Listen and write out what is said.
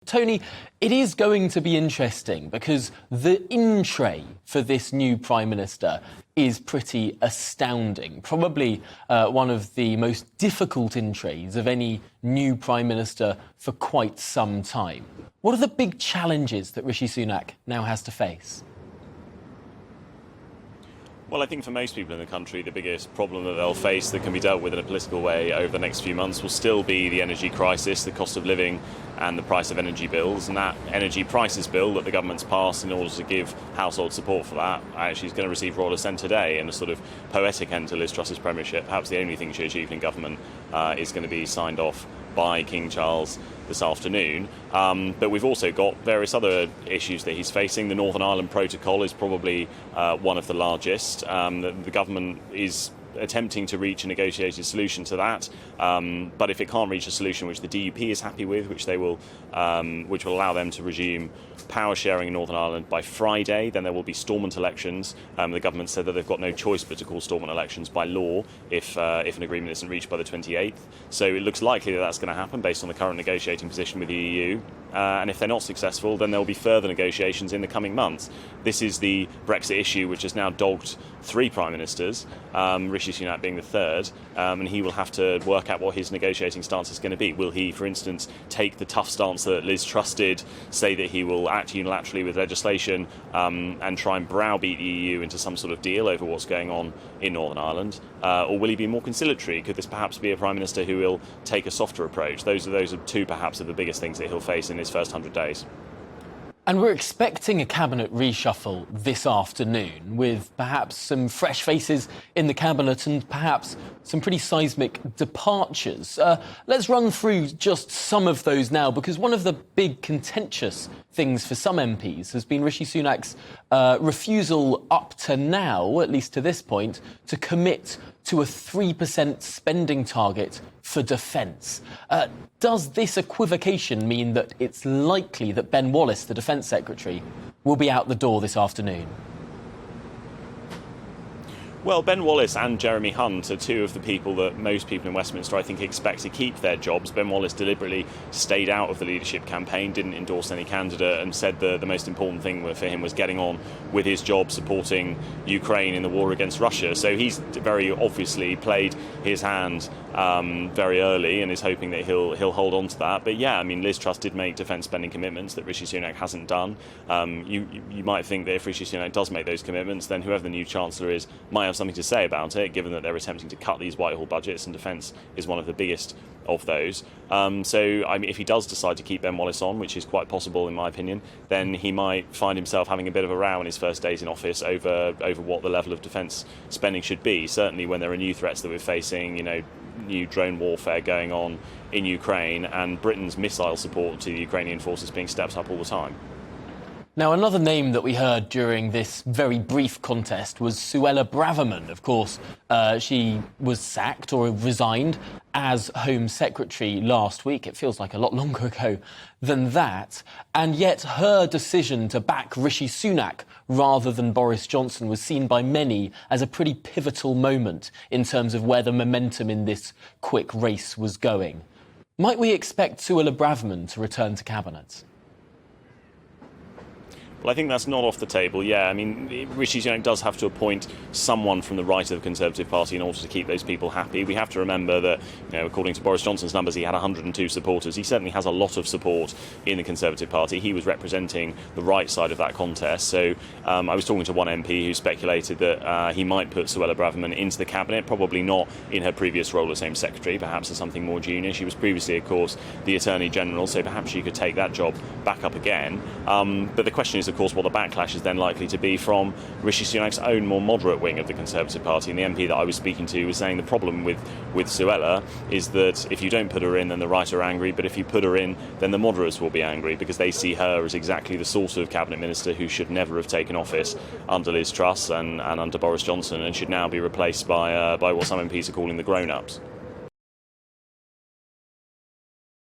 Tony, it is going to be interesting because the in-tray for this new Prime Minister is pretty astounding. Probably one of the most difficult in-trays of any new Prime Minister for quite some time. What are the big challenges that Rishi Sunak now has to face? Well, I think for most people in the country, the biggest problem that they'll face that can be dealt with in a political way over the next few months will still be the energy crisis, the cost of living and the price of energy bills. And that energy prices bill that the government's passed in order to give household support for that actually is going to receive royal assent today, in a sort of poetic end to Liz Truss's premiership. Perhaps the only thing she achieved in government is going to be signed off by King Charles this afternoon. But we've also got various other issues that he's facing. The Northern Ireland Protocol is probably one of the largest. The government is attempting to reach a negotiated solution to that, but if it can't reach a solution which the DUP is happy with, which will allow them to resume power sharing in Northern Ireland by Friday, then there will be Stormont elections. The government said that they've got no choice but to call Stormont elections by law if an agreement isn't reached by the 28th. So it looks likely that that's going to happen based on the current negotiating position with the EU. And if they're not successful, then there will be further negotiations in the coming months. This is the Brexit issue which has now dogged three Prime Ministers, Rishi Sunak being the third, and he will have to work out what his negotiating stance is going to be. Will he, for instance, take the tough stance that Liz Truss did, say that he will act unilaterally with legislation and try and browbeat the EU into some sort of deal over what's going on in Northern Ireland? Or will he be more conciliatory? Could this perhaps be a Prime Minister who will take a softer approach? Those are two perhaps of the biggest things that he'll face in his first 100 days. And we're expecting a cabinet reshuffle this afternoon, with perhaps some fresh faces in the cabinet and perhaps some pretty seismic departures. Let's run through just some of those now, because one of the big contentious things for some MPs has been Rishi Sunak's refusal up to now, at least to this point, to commit to a 3% spending target for defence. Does this equivocation mean that it's likely that Ben Wallace, the Defence Secretary, will be out the door this afternoon? Well, Ben Wallace and Jeremy Hunt are two of the people that most people in Westminster, I think, expect to keep their jobs. Ben Wallace deliberately stayed out of the leadership campaign, didn't endorse any candidate, and said the most important thing for him was getting on with his job supporting Ukraine in the war against Russia. So he's very obviously played his hand very early and is hoping that he'll hold on to that. But yeah, I mean, Liz Truss did make defence spending commitments that Rishi Sunak hasn't done. You might think that if Rishi Sunak does make those commitments, then whoever the new Chancellor is might have something to say about it, given that they're attempting to cut these Whitehall budgets, and defence is one of the biggest of those. So I mean, if he does decide to keep Ben Wallace on, which is quite possible in my opinion, then he might find himself having a bit of a row in his first days in office over what the level of defence spending should be. Certainly when there are new threats that we're facing, new drone warfare going on in Ukraine, and Britain's missile support to the Ukrainian forces being stepped up all the time. Now, another name that we heard during this very brief contest was Suella Braverman. Of course, she was sacked or resigned as Home Secretary last week. It feels like a lot longer ago than that. And yet her decision to back Rishi Sunak rather than Boris Johnson was seen by many as a pretty pivotal moment in terms of where the momentum in this quick race was going. Might we expect Suella Braverman to return to Cabinet? Well, I think that's not off the table, yeah. I mean, Rishi Sunak does have to appoint someone from the right of the Conservative Party in order to keep those people happy. We have to remember that, according to Boris Johnson's numbers, he had 102 supporters. He certainly has a lot of support in the Conservative Party. He was representing the right side of that contest. So I was talking to one MP who speculated that he might put Suella Braverman into the Cabinet, probably not in her previous role as Home Secretary, perhaps as something more junior. She was previously, of course, the Attorney General, so perhaps she could take that job back up again. But the question is, of course, what the backlash is then likely to be from Rishi Sunak's own more moderate wing of the Conservative Party. And the MP that I was speaking to was saying the problem with Suella is that if you don't put her in, then the right are angry, but if you put her in, then the moderates will be angry, because they see her as exactly the sort of cabinet minister who should never have taken office under Liz Truss and under Boris Johnson, and should now be replaced by what some MPs are calling the grown-ups.